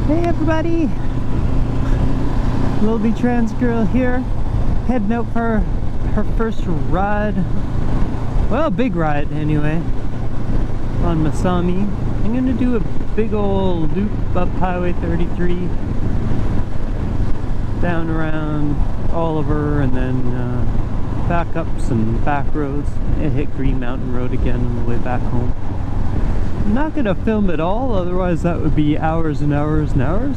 Hey everybody! Lowly trans girl here, heading out for her first ride. Well, big ride anyway, on Masami. I'm gonna do a big old loop up Highway 33, down around Oliver, and then back up some back roads and hit Green Mountain Road again on the way back home. I'm not gonna film it all, otherwise that would be hours and hours and hours.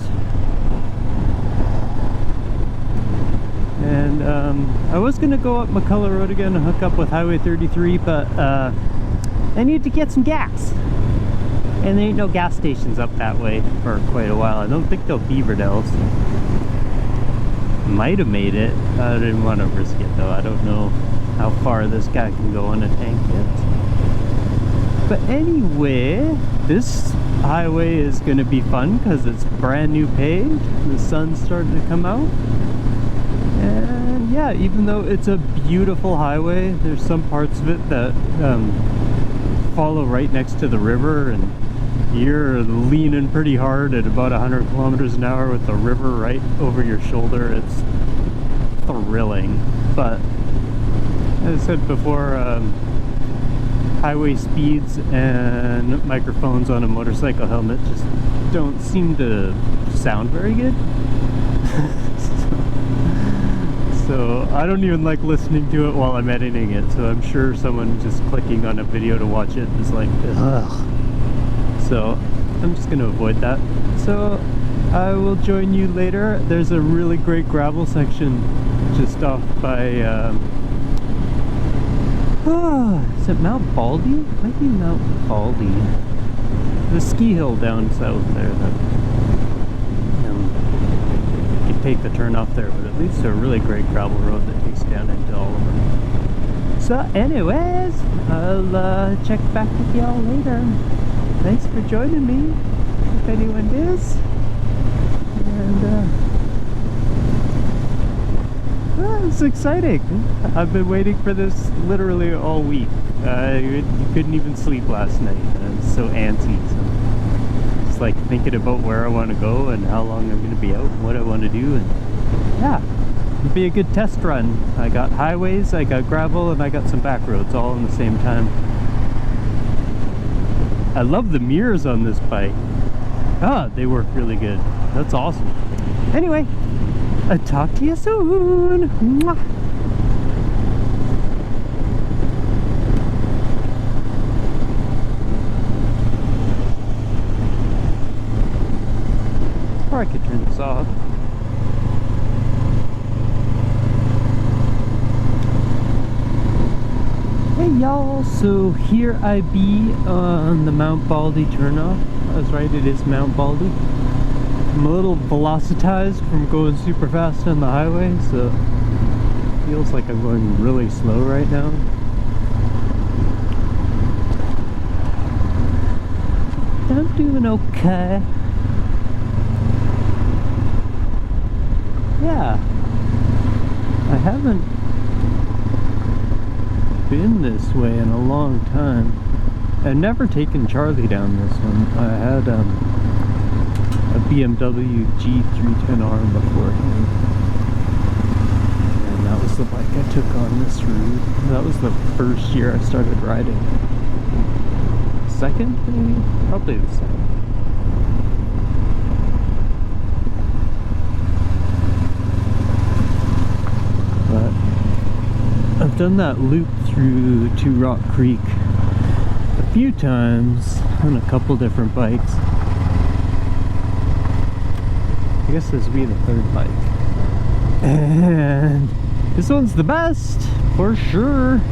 And I was gonna go up McCullough Road again and hook up with Highway 33, but I need to get some gas. And there ain't no gas stations up that way for quite a while. I don't think they'll Beaverdales. Might have made it. I didn't want to risk it though. I don't know how far this guy can go on a tank yet. But anyway, this highway is going to be fun because it's brand new paved. The sun's starting to come out. And yeah, even though it's a beautiful highway, there's some parts of it that follow right next to the river, and you're leaning pretty hard at about 100 kilometers an hour with the river right over your shoulder. It's thrilling. But as I said before, highway speeds and microphones on a motorcycle helmet just don't seem to sound very good. So I don't even like listening to it while I'm editing it, so I'm sure someone just clicking on a video to watch it is like, ugh. So I'm just going to avoid that. So I will join you later. There's a really great gravel section just off by is it Mount Baldy? Might be Mount Baldy. The ski hill down south there that you can take the turn off there, but it leads to a really great gravel road that takes down into Oliver. So anyways, I'll check back with y'all later. Thanks for joining me, if anyone is. And it's exciting. I've been waiting for this literally all week. You couldn't even sleep last night. I was so antsy. So just like thinking about where I want to go and how long I'm going to be out and what I want to do. And yeah, it'll be a good test run. I got highways, I got gravel, and I got some back roads all in the same time. I love the mirrors on this bike. Ah, they work really good. That's awesome. Anyway, I'll talk to you soon. Mwah. Or I could turn this off. Hey y'all, so here I be on the Mount Baldy turnoff. I was right, it is Mount Baldy. I'm a little velocitized from going super fast on the highway, so it feels like I'm going really slow right now. I'm doing okay. Yeah, I haven't been this way in a long time. I've never taken Charlie down this one. I had a BMW G310R before him, and that was the bike I took on this route. That was the first year I started riding. Second, maybe? Probably the second. But I've done that loop through Two Rock Creek a few times on a couple different bikes. I guess this would be the third bike. And this one's the best, for sure.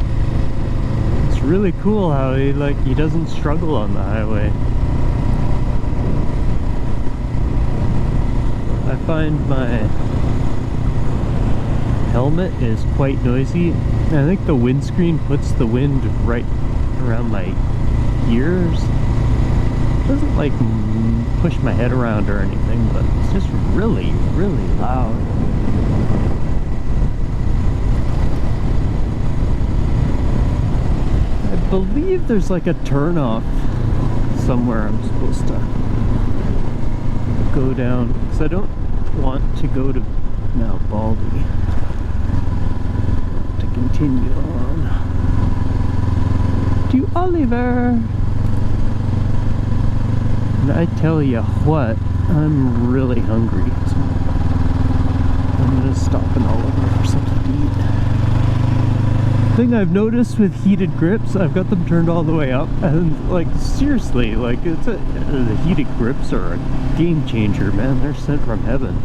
It's really cool how he doesn't struggle on the highway. I find my helmet is quite noisy. I think the windscreen puts the wind right around my ears. It doesn't like push my head around or anything, but it's just really, really loud. I believe there's like a turn off somewhere I'm supposed to go down, because I don't want to go to Mount Baldy, to continue on to Oliver. And I tell you what, I'm really hungry, so I'm gonna stop in Oliver for something to eat. Thing I've noticed with heated grips, I've got them turned all the way up, and like seriously, like the heated grips are a game changer, man. They're sent from heaven.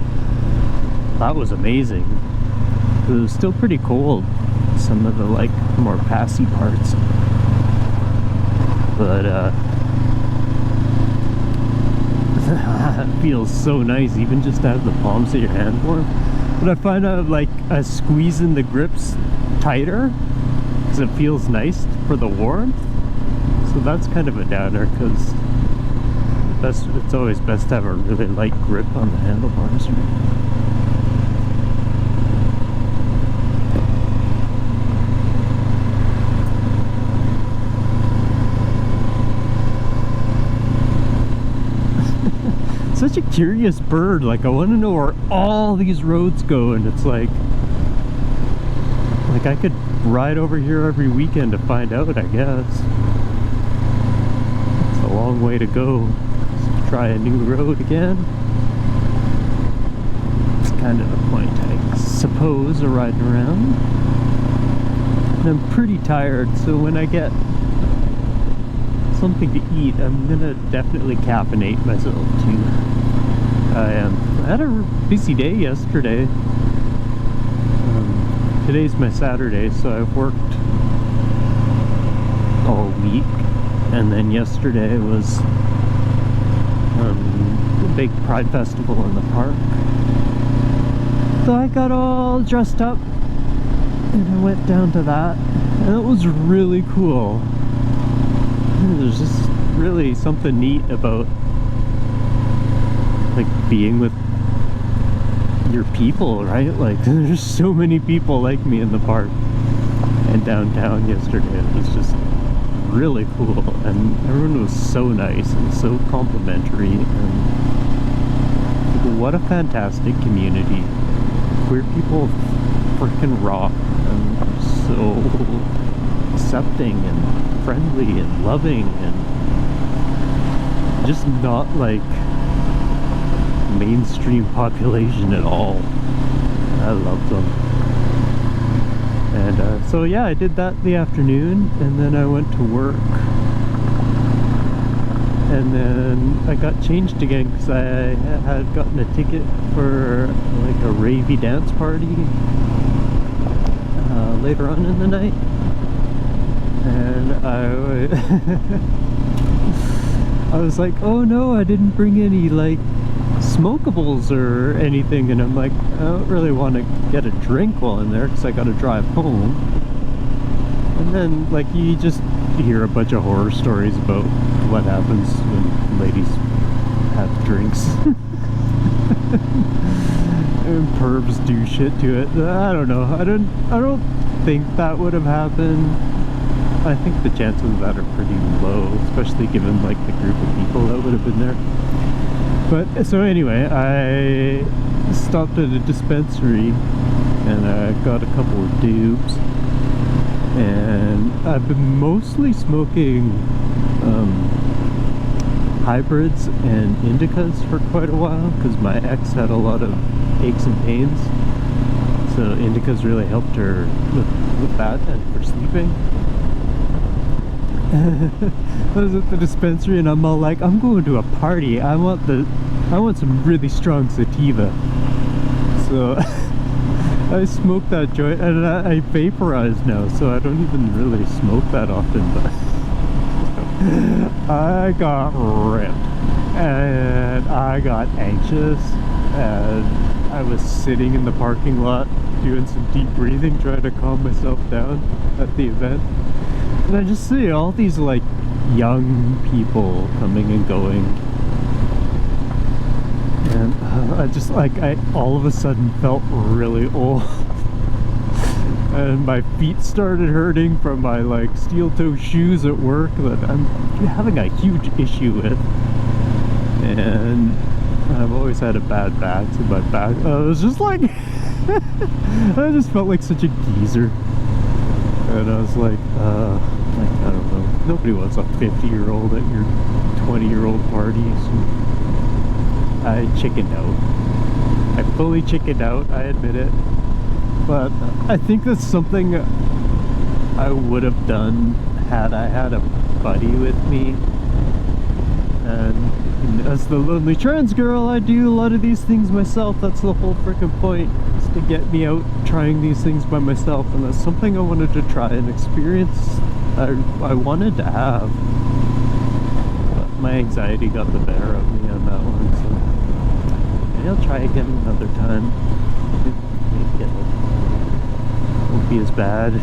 That was amazing. It was still pretty cold, some of the like more passy parts, but it feels so nice, even just to have the palms of your hand warm. But I find out like squeezing the grips tighter, because it feels nice for the warmth. So that's kind of a downer, because it's always best to have a really light grip on the handlebars, right? Such a curious bird. Like, I want to know where all these roads go, and it's like I could ride over here every weekend to find out, I guess. It's a long way to go. Let's try a new road again. It's kind of the point, I suppose, of riding around. And I'm pretty tired, so when I get something to eat, I'm gonna definitely caffeinate myself too. I had a busy day yesterday. Today's my Saturday, so I've worked all week, and then yesterday was a big Pride Festival in the park. So I got all dressed up and I went down to that, and it was really cool. There's just really something neat about like being with your people, right? Like, there's so many people like me in the park and downtown yesterday. It was just really cool, and everyone was so nice and so complimentary, and what a fantastic community. Queer people freaking rock, and so accepting and friendly and loving, and just not like mainstream population at all. I love them. And so yeah, I did that the afternoon, and then I went to work, and then I got changed again because I had gotten a ticket for like a ravey dance party later on in the night, and I was like, oh no, I didn't bring any like smokables or anything, and I'm like, I don't really want to get a drink while I'm there because I got to drive home. And then like you just hear a bunch of horror stories about what happens when ladies have drinks and pervs do shit to it. I don't know. I don't think that would have happened. I think the chances of that are pretty low, especially given like the group of people that would have been there. But so anyway, I stopped at a dispensary and I got a couple of dupes, and I've been mostly smoking hybrids and indicas for quite a while because my ex had a lot of aches and pains, so indicas really helped her with that and for sleeping. I was at the dispensary and I'm all like, I'm going to a party. I want some really strong sativa. So I smoked that joint, and I vaporize now, so I don't even really smoke that often, but I got ripped and I got anxious, and I was sitting in the parking lot doing some deep breathing, trying to calm myself down at the event. And I just see all these like young people coming and going, and I just like, I all of a sudden felt really old and my feet started hurting from my like steel toe shoes at work that I'm having a huge issue with. And I've always had a bad back, so my back, I was just like, I just felt like such a geezer. And I was like, I don't know, nobody wants a 50-year-old at your 20-year-old party, so I chickened out. I fully chickened out, I admit it. But I think that's something I would have done had I had a buddy with me. And as the lonely trans girl, I do a lot of these things myself. That's the whole freaking point, is to get me out trying these things by myself. And that's something I wanted to try, an experience I wanted to have. But my anxiety got the better of me on that one, so maybe I'll try again another time. Maybe it won't be as bad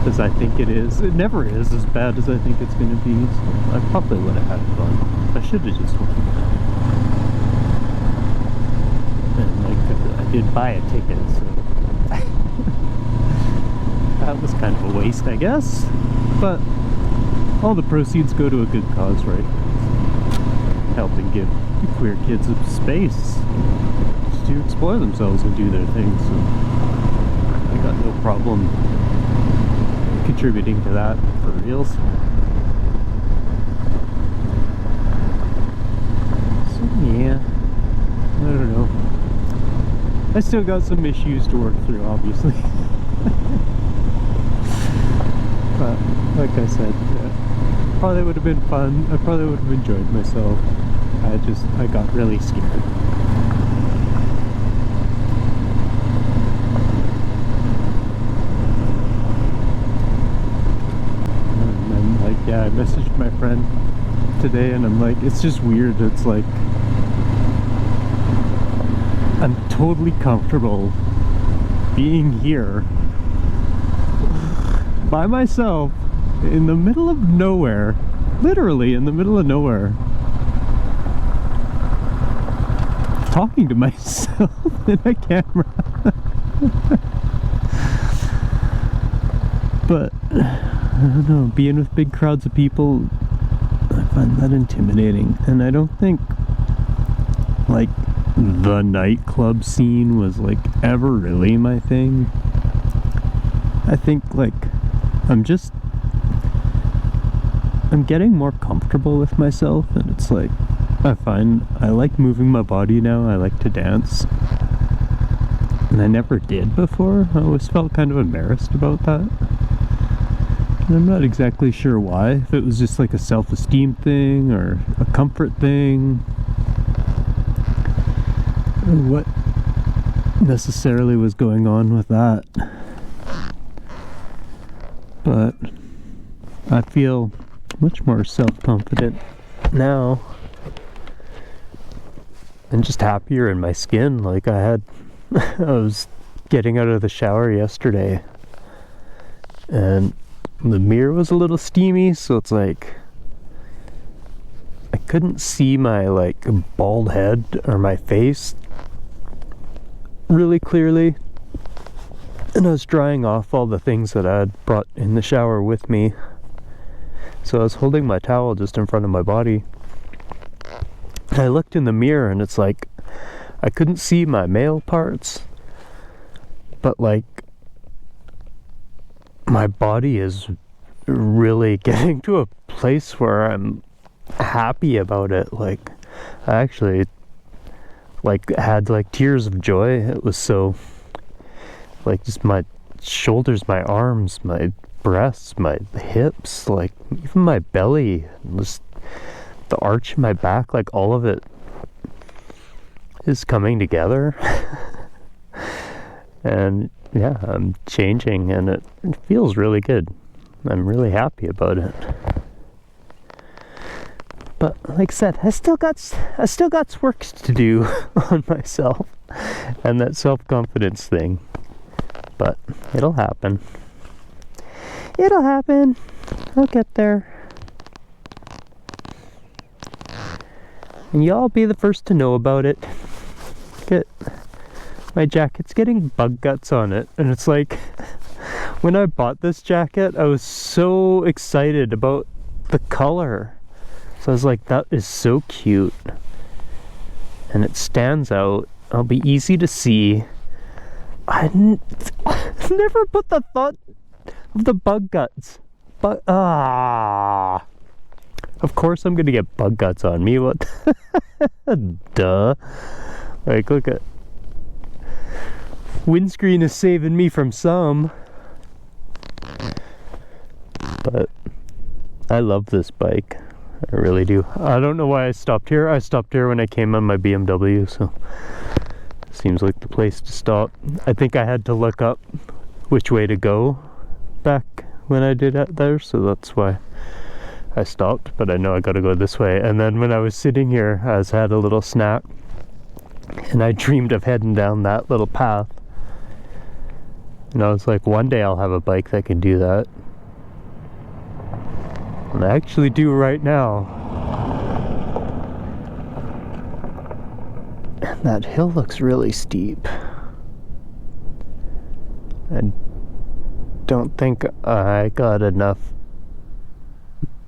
as I think it is. It never is as bad as I think it's going to be, so I probably would have had fun. I should have just went. And like, I did buy a ticket, so that was kind of a waste, I guess. But all the proceeds go to a good cause, right? Helping give queer kids a space just to explore themselves and do their things. So I got no problem contributing to that for reals. So yeah, I don't know. I still got some issues to work through, obviously. But like I said, probably would have been fun. I probably would have enjoyed myself. I got really scared. Yeah, I messaged my friend today and I'm like, it's just weird. It's like, I'm totally comfortable being here by myself in the middle of nowhere, literally in the middle of nowhere, talking to myself in a camera. But I don't know, being with big crowds of people, I find that intimidating. And I don't think like the nightclub scene was like ever really my thing. I think like I'm getting more comfortable with myself, and it's like I find I like moving my body now. I like to dance, and I never did before. I always felt kind of embarrassed about that. And I'm not exactly sure why, if it was just like a self-esteem thing or a comfort thing, or what necessarily was going on with that. But I feel much more self-confident now and just happier in my skin. Like I was getting out of the shower yesterday and the mirror was a little steamy, so it's like I couldn't see my like bald head or my face really clearly, and I was drying off all the things that I had brought in the shower with me, so I was holding my towel just in front of my body, and I looked in the mirror and it's like I couldn't see my male parts, but like my body is really getting to a place where I'm happy about it. Like I actually like had like tears of joy. It was so like just my shoulders, my arms, my breasts, my hips, like even my belly, just the arch in my back, like all of it is coming together. And yeah, I'm changing and it feels really good. I'm really happy about it. But like I said, I still got work to do on myself and that self-confidence thing. But it'll happen. It'll happen. I'll get there. And y'all be the first to know about it. My jacket's getting bug guts on it, and it's like when I bought this jacket I was so excited about the color, so I was like, that is so cute, and it stands out. It'll be easy to see. I never put the thought of the bug guts. But of course I'm gonna get bug guts on me. What? Duh. Like, look at windscreen is saving me from some. But I love this bike. I really do. I don't know why I stopped here. I stopped here when I came on my BMW, so seems like the place to stop. I think I had to look up which way to go back when I did it there, so that's why I stopped. But I know I gotta go this way. And then when I was sitting here, I had a little snack, and I dreamed of heading down that little path. And I was like, one day I'll have a bike that can do that. And I actually do right now. And that hill looks really steep. I don't think I got enough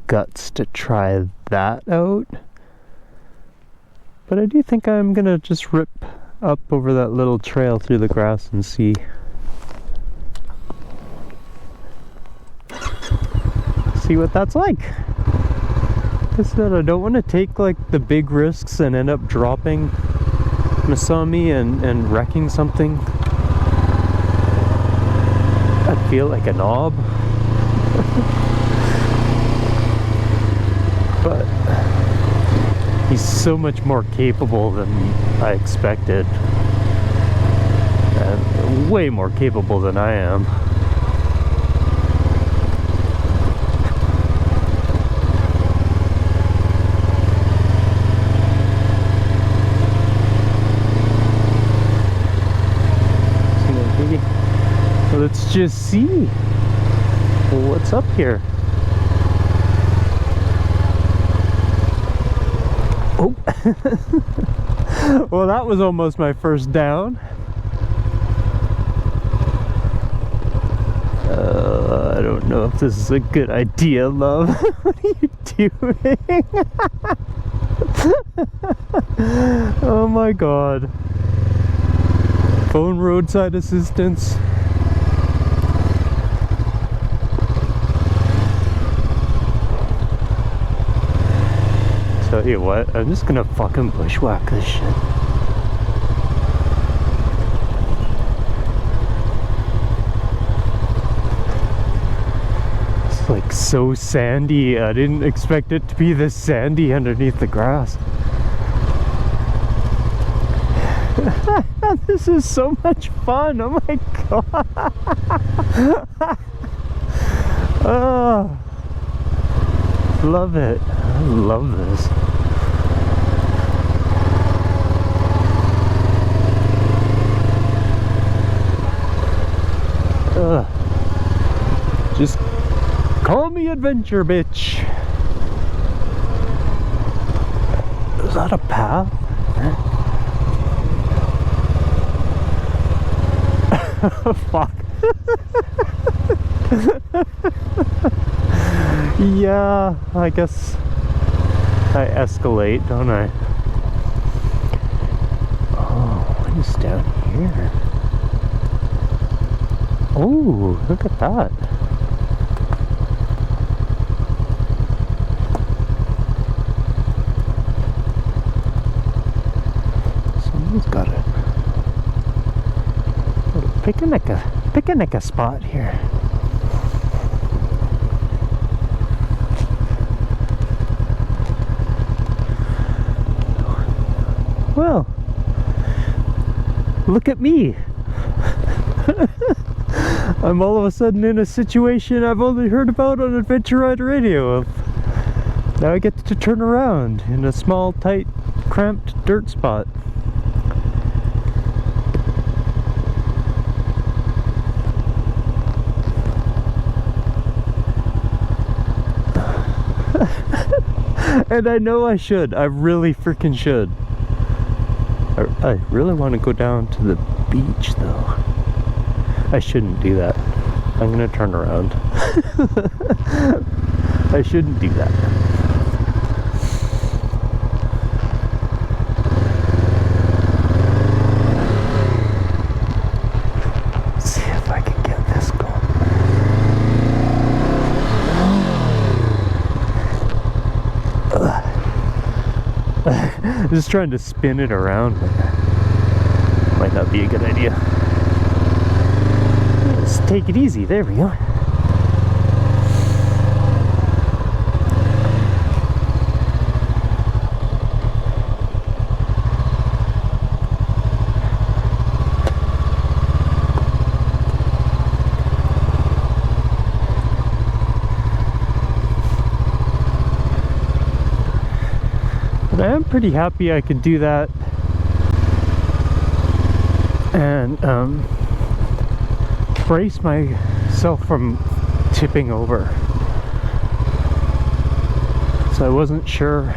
guts to try that out. But I do think I'm gonna just rip up over that little trail through the grass and see. See what that's like. I said I don't want to take like the big risks and end up dropping Masami and wrecking something. I'd feel like a knob. But he's so much more capable than I expected. And way more capable than I am. Let's just see what's up here. Oh, well, that was almost my first down. I don't know if this is a good idea, love. What are you doing? Oh my god. Phone roadside assistance. Tell you what, I'm just gonna fucking bushwhack this shit. It's like so sandy. I didn't expect it to be this sandy underneath the grass. This is so much fun. Oh my god. Oh, love it. I love this. Just call me adventure, bitch. Is that a path? Fuck. Yeah, I guess I escalate, don't I? Oh, what is down here? Oh, look at that. Someone's got a little picnic spot here. Well, look at me. I'm all of a sudden in a situation I've only heard about on Adventure Rider Radio. Now I get to turn around in a small, tight, cramped dirt spot. And I know I should. I really freaking should. I really want to go down to the beach though. I shouldn't do that. I'm gonna turn around. I shouldn't do that. Just trying to spin it around, but might not be a good idea. Let's take it easy. There we go. But I am pretty happy I could do that and brace myself from tipping over. So I wasn't sure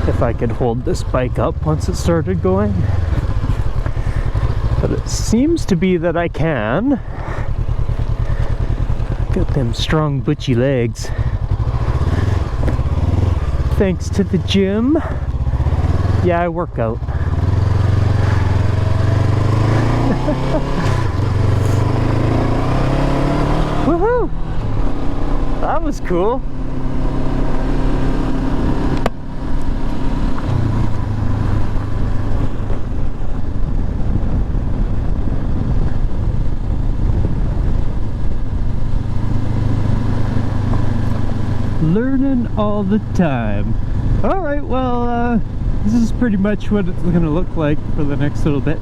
if I could hold this bike up once it started going, but it seems to be that I can. Got them strong butchy legs. Thanks to the gym. Yeah, I work out. Woohoo! That was cool. Learning all the time. Alright, well, this is pretty much what it's gonna look like for the next little bit.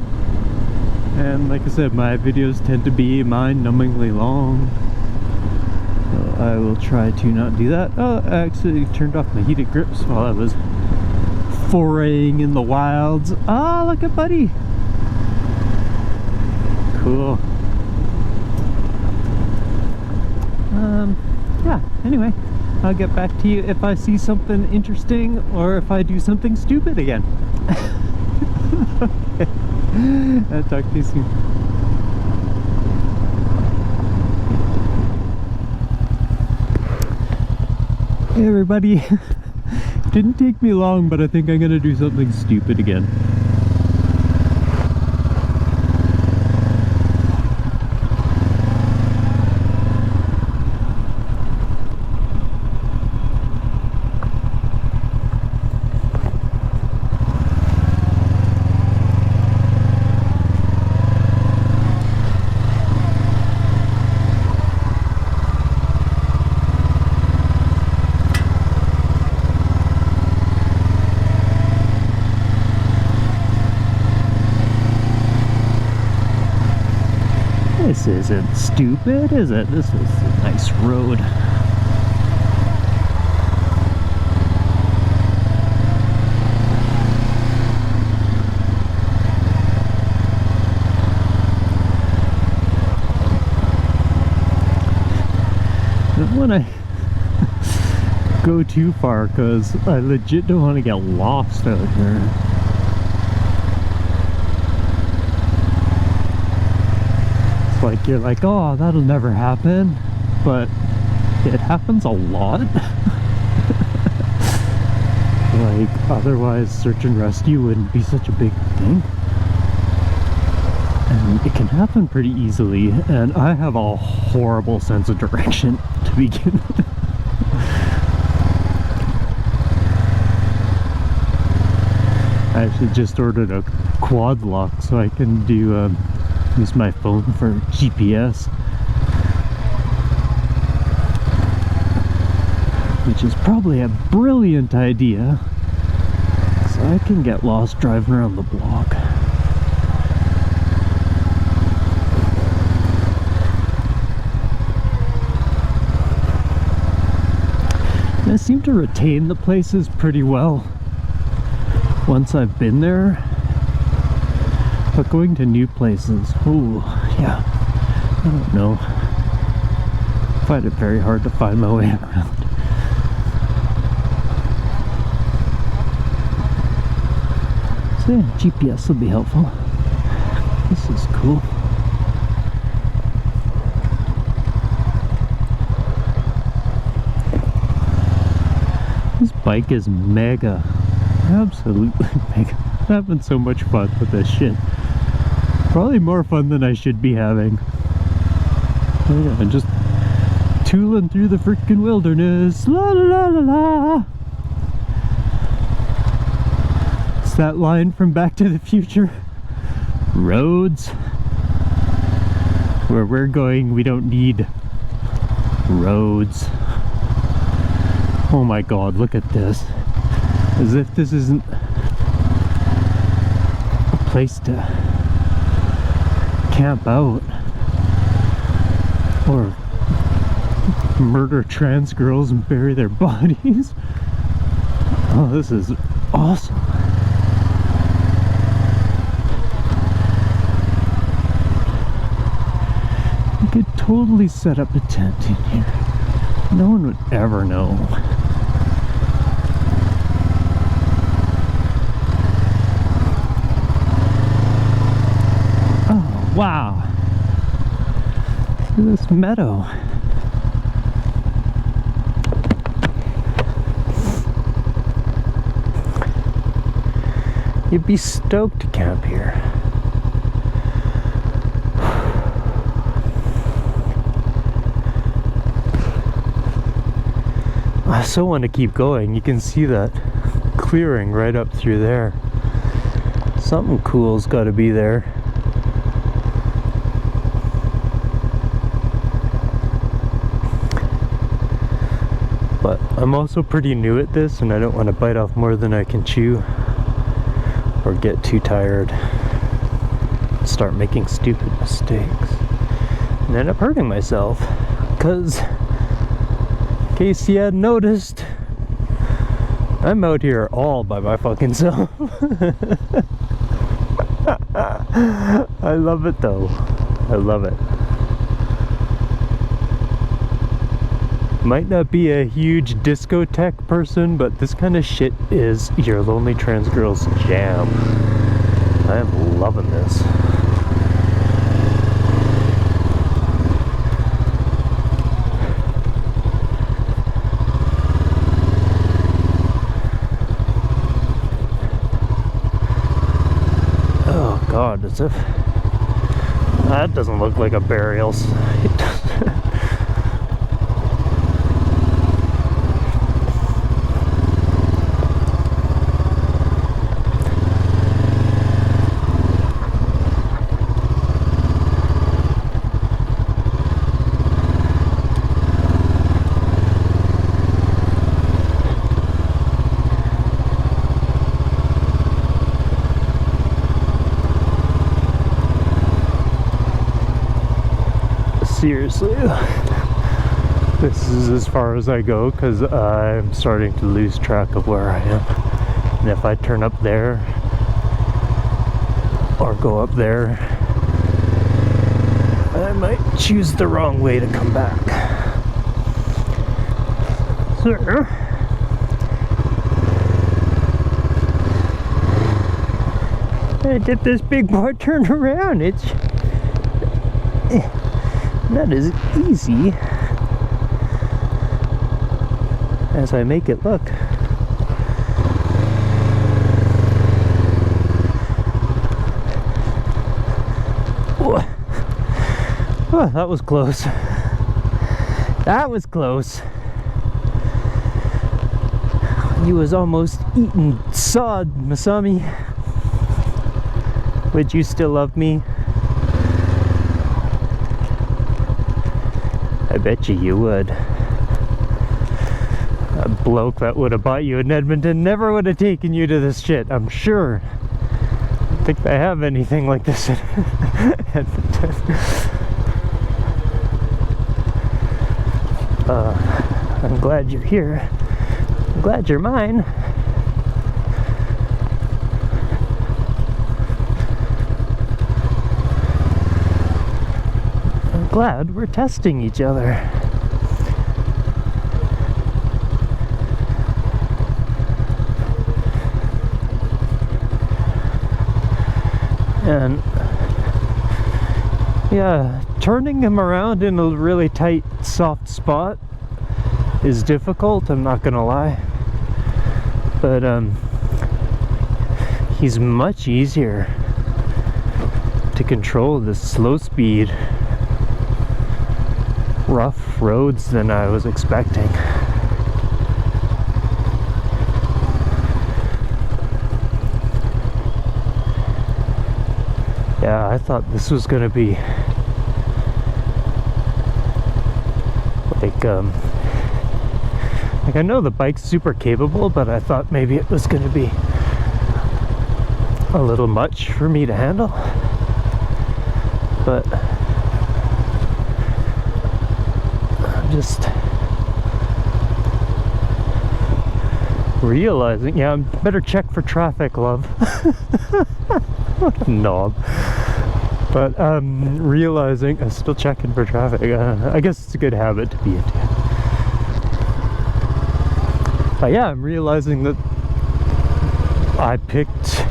And like I said, my videos tend to be mind-numbingly long. So I will try to not do that. Oh, I actually turned off my heated grips while I was foraying in the wilds. Ah, look at Buddy! Cool. Yeah, anyway. I'll get back to you if I see something interesting or if I do something stupid again. Okay. I'll talk to you soon. Hey everybody. Didn't take me long, but I think I'm gonna do something stupid again. This isn't stupid, is it? This is a nice road. I don't want to go too far because I legit don't want to get lost out here. Like you're like, oh, that'll never happen, but it happens a lot. Like otherwise search and rescue wouldn't be such a big thing, and it can happen pretty easily, and I have a horrible sense of direction to begin with. I actually just ordered a quad lock so I can do use my phone for GPS, which is probably a brilliant idea, so I can get lost driving around the block. And I seem to retain the places pretty well once I've been there. But going to new places, oh yeah, I don't know. I find it very hard to find my way around. So yeah, GPS will be helpful. This is cool. This bike is mega, absolutely mega. I'm having so much fun with this shit. Probably more fun than I should be having. Yeah, I'm just tooling through the freaking wilderness. La la la la la. What's that line from Back to the Future? Roads. Where we're going, we don't need roads. Oh my god, look at this. As if this isn't a place to camp out or murder trans girls and bury their bodies. Oh, this is awesome. You could totally set up a tent in here. No one would ever know. Oh, wow. Look at this meadow. You'd be stoked to camp here. I so want to keep going. You can see that clearing right up through there. Something cool's got to be there. But I'm also pretty new at this, and I don't want to bite off more than I can chew or get too tired, start making stupid mistakes, and end up hurting myself. Because, in case you hadn't noticed, I'm out here all by my fucking self. I love it though. I love it. Might not be a huge discotheque person, but this kind of shit is your lonely trans girl's jam. I am loving this. Oh god, as if that doesn't look like a burial site. Seriously, this is as far as I go because I'm starting to lose track of where I am. And if I turn up there or go up there, I might choose the wrong way to come back. So, I did this big boy turn around. It's not as easy as I make it look. Oh, that was close. That was close. You was almost eating sod, Masami. Would you still love me? I bet you would. A bloke that would have bought you in Edmonton never would have taken you to this shit, I'm sure. I don't think they have anything like this in Edmonton. I'm glad you're here. I'm glad you're mine. Glad we're testing each other. And yeah, turning him around in a really tight, soft spot is difficult, I'm not gonna lie. But he's much easier to control the slow speed rough roads than I was expecting. Yeah, I thought this was gonna be like I know the bike's super capable, but I thought maybe it was gonna be a little much for me to handle. But I'm just realizing, yeah, I better check for traffic, love. What a knob. But realizing I'm still checking for traffic. I guess it's a good habit to be into. But yeah, I'm realizing that I picked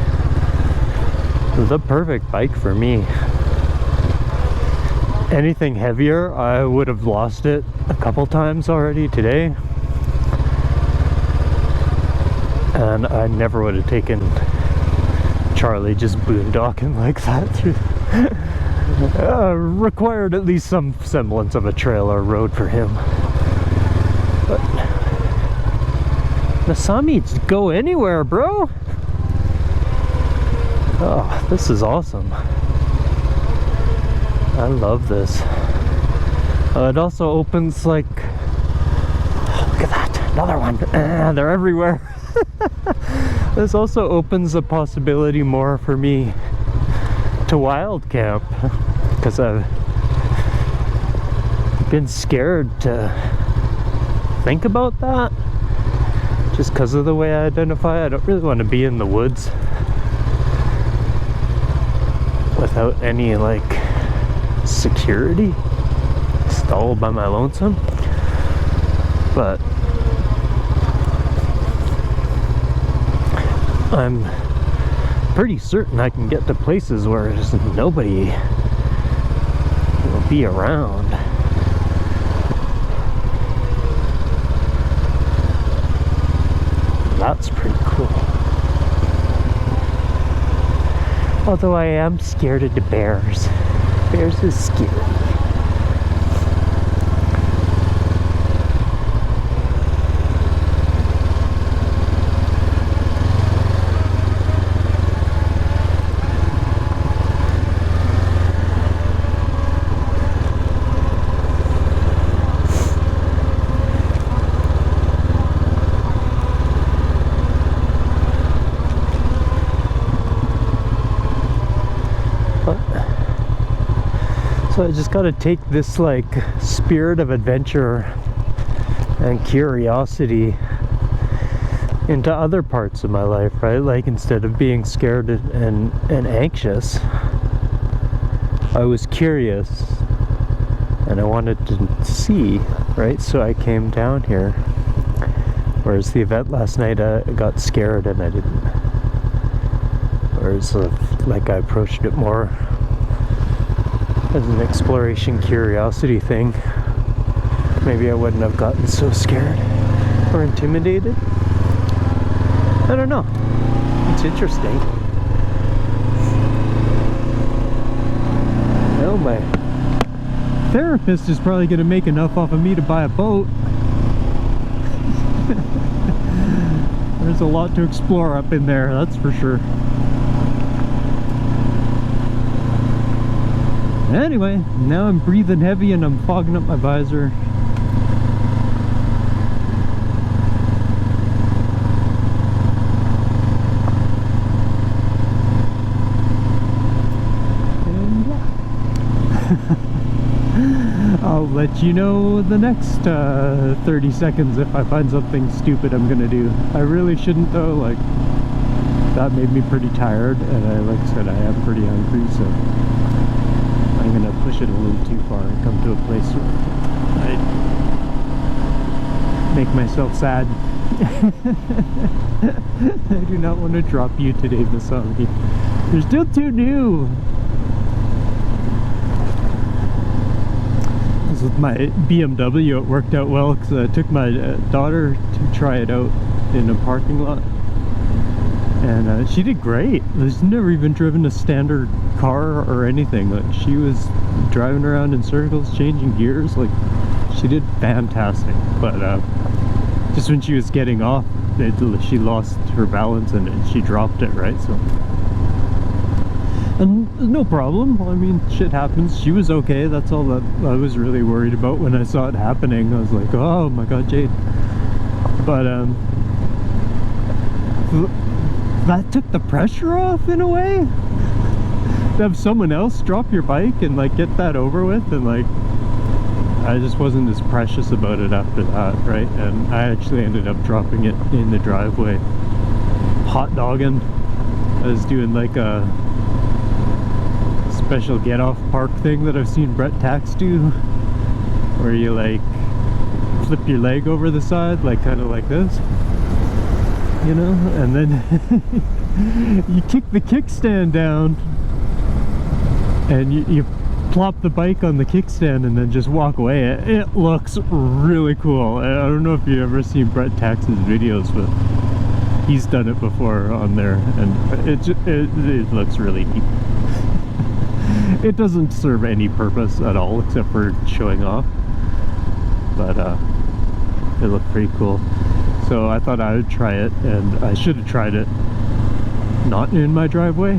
the perfect bike for me. Anything heavier, I would have lost it a couple times already today. And I never would have taken Charlie just boondocking like that through. Required at least some semblance of a trail or road for him. But Masami, just go anywhere, bro. Oh, this is awesome. I love this. It also opens like, oh, look at that, another one. They're everywhere. This also opens the possibility more for me to wild camp, because I've been scared to think about that just because of the way I identify. I don't really want to be in the woods without any like security, just all by my lonesome. But I'm pretty certain I can get to places where there's nobody will be around. That's pretty cool. Although I am scared of the bears. Bears is scary. So I just gotta take this like spirit of adventure and curiosity into other parts of my life, right? Like instead of being scared and anxious, I was curious and I wanted to see, right? So I came down here. Whereas the event last night, I got scared and I didn't. Whereas like I approached it more as an exploration curiosity thing, maybe I wouldn't have gotten so scared or intimidated. I don't know. It's interesting. Well, my therapist is probably going to make enough off of me to buy a boat. There's a lot to explore up in there, that's for sure. Anyway, now I'm breathing heavy and I'm fogging up my visor. And yeah. I'll let you know the next 30 seconds if I find something stupid I'm gonna do. I really shouldn't though, like, that made me pretty tired, and like I said, I am pretty hungry, so I'm gonna push it a little too far and come to a place where I make myself sad. I do not want to drop you today, Masami. You're still too new. With my BMW, it worked out well because I took my daughter to try it out in a parking lot, and she did great. She's never even driven a standard car or anything. Like, she was driving around in circles, changing gears. Like, she did fantastic. But just when she was getting off, she lost her balance and she dropped it, right? So And no problem. I mean, shit happens. She was okay. That's all that I was really worried about when I saw it happening. I was like, oh my god, Jade. But that took the pressure off in a way. To have someone else drop your bike and like get that over with, and like I just wasn't as precious about it after that, right? And I actually ended up dropping it in the driveway, hot dogging. I was doing like a special get off park thing that I've seen Brett Tax do, where you like flip your leg over the side, like kind of like this, you know, and then you kick the kickstand down and you plop the bike on the kickstand and then just walk away. It looks really cool. I don't know if you've ever seen Brett Tax's videos, but he's done it before on there, and it looks really neat. It doesn't serve any purpose at all except for showing off, but it looked pretty cool. So I thought I would try it, and I should have tried it not in my driveway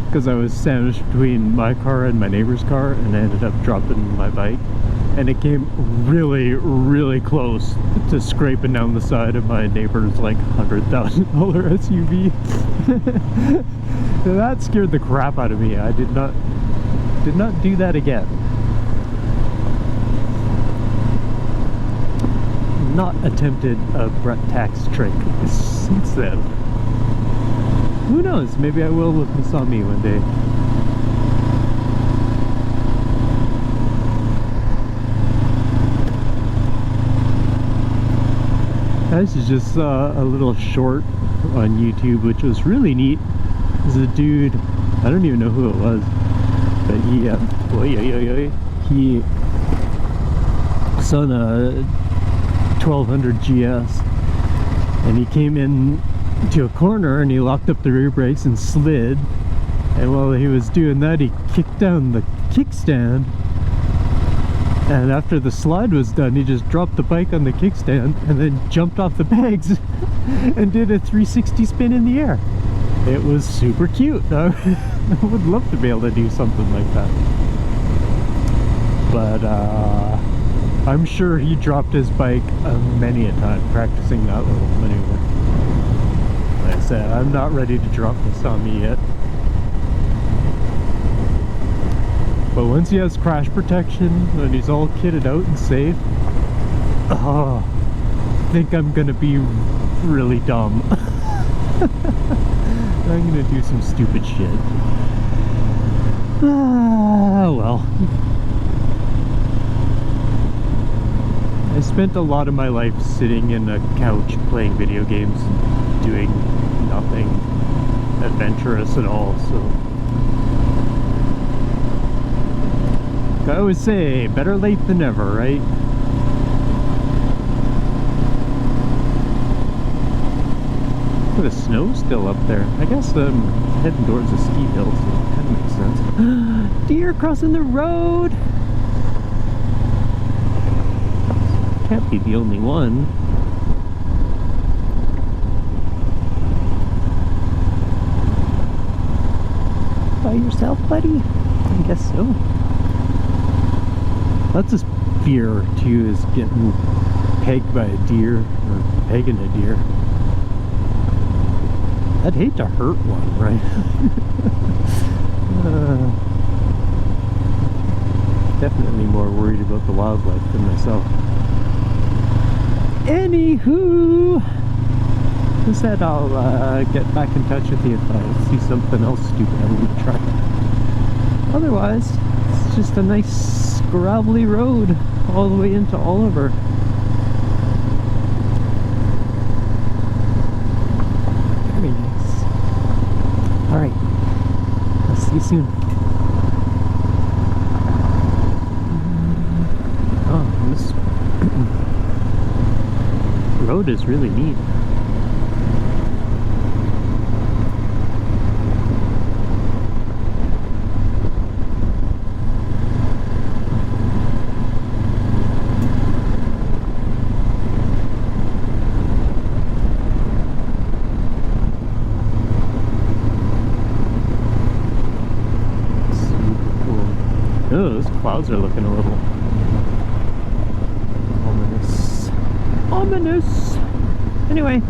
because I was sandwiched between my car and my neighbor's car, and I ended up dropping my bike, and it came really, really close to scraping down the side of my neighbor's like $100,000 SUV. That scared the crap out of me. I did not do that again. Not attempted a Brett Tax trick since then. Who knows? Maybe I will with Masami one day. I just saw a little short on YouTube, which was really neat. There's a dude, I don't even know who it was, but he was on a 1200 GS, and he came in to a corner and he locked up the rear brakes and slid, and while he was doing that he kicked down the kickstand, and after the slide was done he just dropped the bike on the kickstand and then jumped off the pegs and did a 360 spin in the air. It was super cute. I would love to be able to do something like that, but I'm sure he dropped his bike many a time practicing that little maneuver. Like I said, I'm not ready to drop Masami yet, but once he has crash protection and he's all kitted out and safe, I think I'm gonna be really dumb. I'm gonna do some stupid shit. Well. I spent a lot of my life sitting in a couch playing video games and doing nothing adventurous at all, so I always say, better late than never, right? The snow's still up there. I guess I'm heading towards a ski hill, so it kind of makes sense. Deer crossing the road! Can't be the only one. By yourself, buddy? I guess so. That's his fear, too, is getting pegged by a deer, or pegging a deer. I'd hate to hurt one, right? Definitely more worried about the wildlife than myself. Anywho, I said I'll get back in touch with you if I see something else stupid I want to try. Otherwise, it's just a nice gravelly road all the way into Oliver. Very nice. Alright, I'll see you soon. Oh, this road is really neat. Oh, those clouds are looking a little ominous. Ominous! Anyway,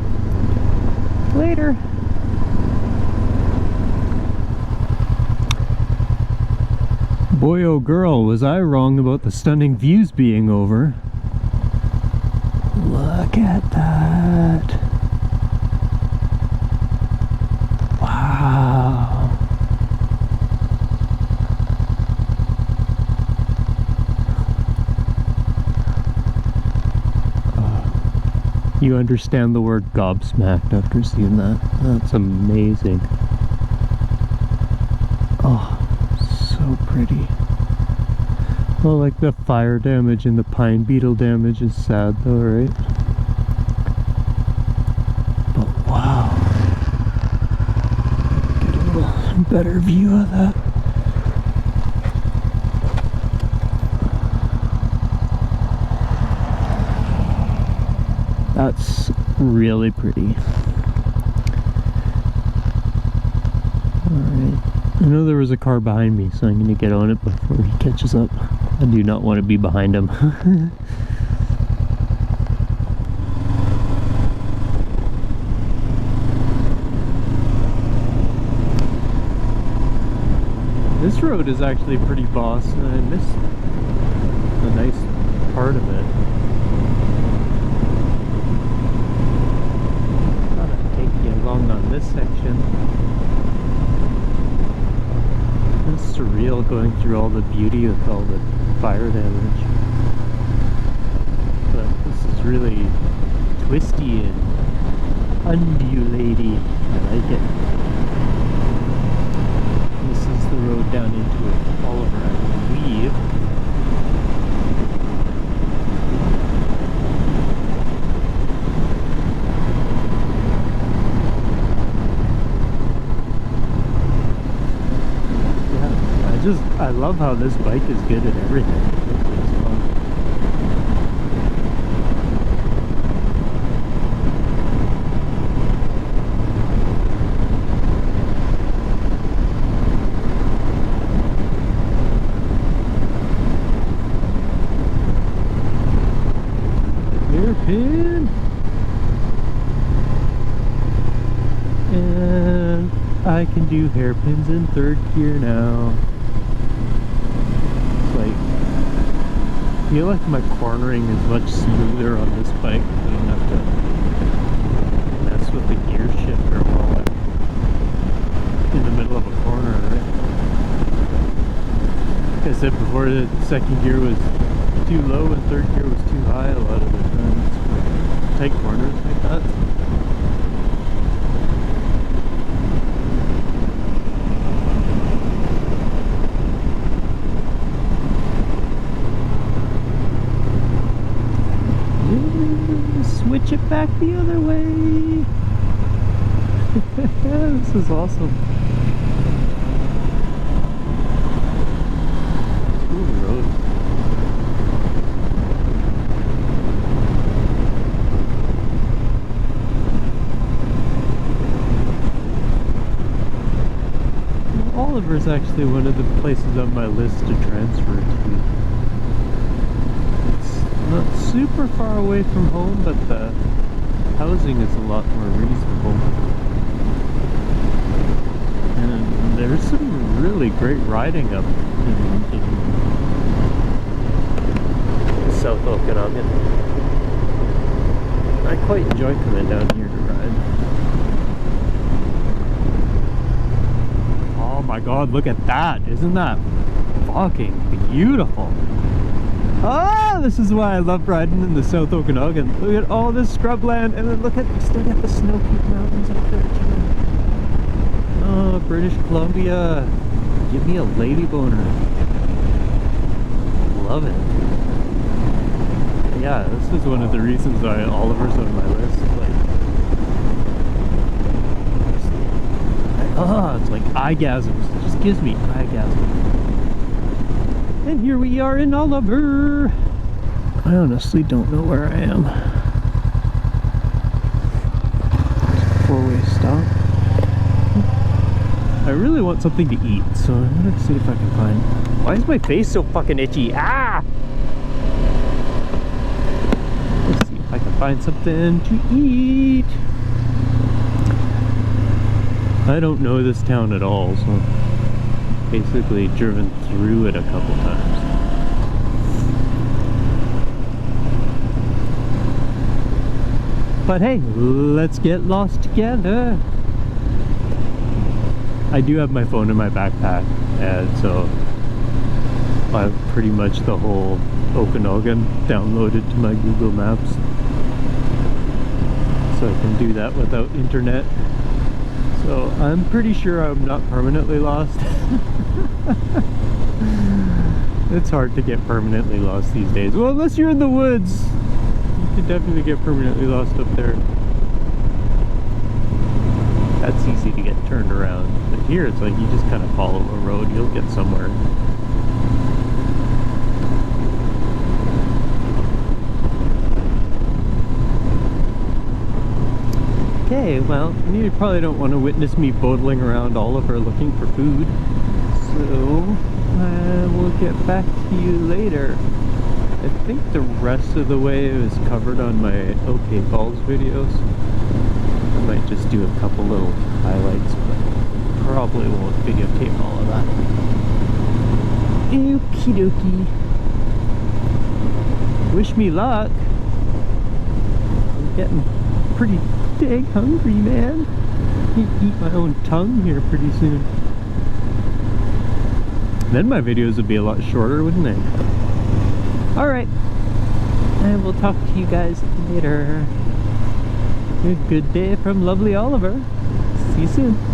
later. Boy oh girl, was I wrong about the stunning views being over. Look at that. Wow. You understand the word gobsmacked after seeing that. That's amazing. Oh, so pretty. Well, like the fire damage and the pine beetle damage is sad though, right? But wow. Get a little better view of that. That's really pretty. Alright. I know there was a car behind me, so I'm going to get on it before he catches up. I do not want to be behind him. This road is actually pretty boss, and I missed a nice part of it. Along on this section. It's surreal going through all the beauty with all the fire damage. But this is really twisty and undulaty. I like it. This is the road down into Oliver, I believe. I love how this bike is good at everything. It's fun. Hairpin! And I can do hairpins in third gear now. I feel like my cornering is much smoother on this bike. I don't have to mess with the gear shifter while I'm in the middle of a corner, right? Like I said before, the second gear was too low and third gear was too high a lot of the times. Tight corners like that. Switch it back the other way. This is awesome. Cool road. Oliver's actually one of the places on my list to transfer to. Not super far away from home, but the housing is a lot more reasonable. And there's some really great riding up in South Okanagan. I quite enjoy coming down here to ride. Oh my god, look at that! Isn't that fucking beautiful? Ah, this is why I love riding in the South Okanagan. Look at all this scrubland, and then look at, still got the Snow Peak Mountains up there too. Oh, British Columbia. Give me a lady boner. Love it. Yeah, this is one of the reasons why Oliver's on my list. It's like eyegasms. It just gives me eyegasms. And here we are in Oliver. I honestly don't know where I am. Four-way stop. I really want something to eat, so I'm gonna see if I can find... Why is my face so fucking itchy? Ah! Let's see if I can find something to eat. I don't know this town at all, so basically driven through it a couple times. But hey, let's get lost together. I do have my phone in my backpack, and so I have pretty much the whole Okanagan downloaded to my Google Maps. So I can do that without internet. So I'm pretty sure I'm not permanently lost. It's hard to get permanently lost these days. Well, unless you're in the woods, you can definitely get permanently lost up there. That's easy to get turned around. But here it's like you just kind of follow a road, you'll get somewhere. Okay, well, you probably don't want to witness me bottling around Oliver looking for food. So, we'll get back to you later. I think the rest of the way is covered on my OK Falls videos. I might just do a couple little highlights, but probably won't videotape all of that. Okie dokie. Wish me luck. I'm getting pretty dang hungry, man. I can eat my own tongue here pretty soon. Then my videos would be a lot shorter, wouldn't they? Alright. I will talk to you guys later. A good day from lovely Oliver. See you soon.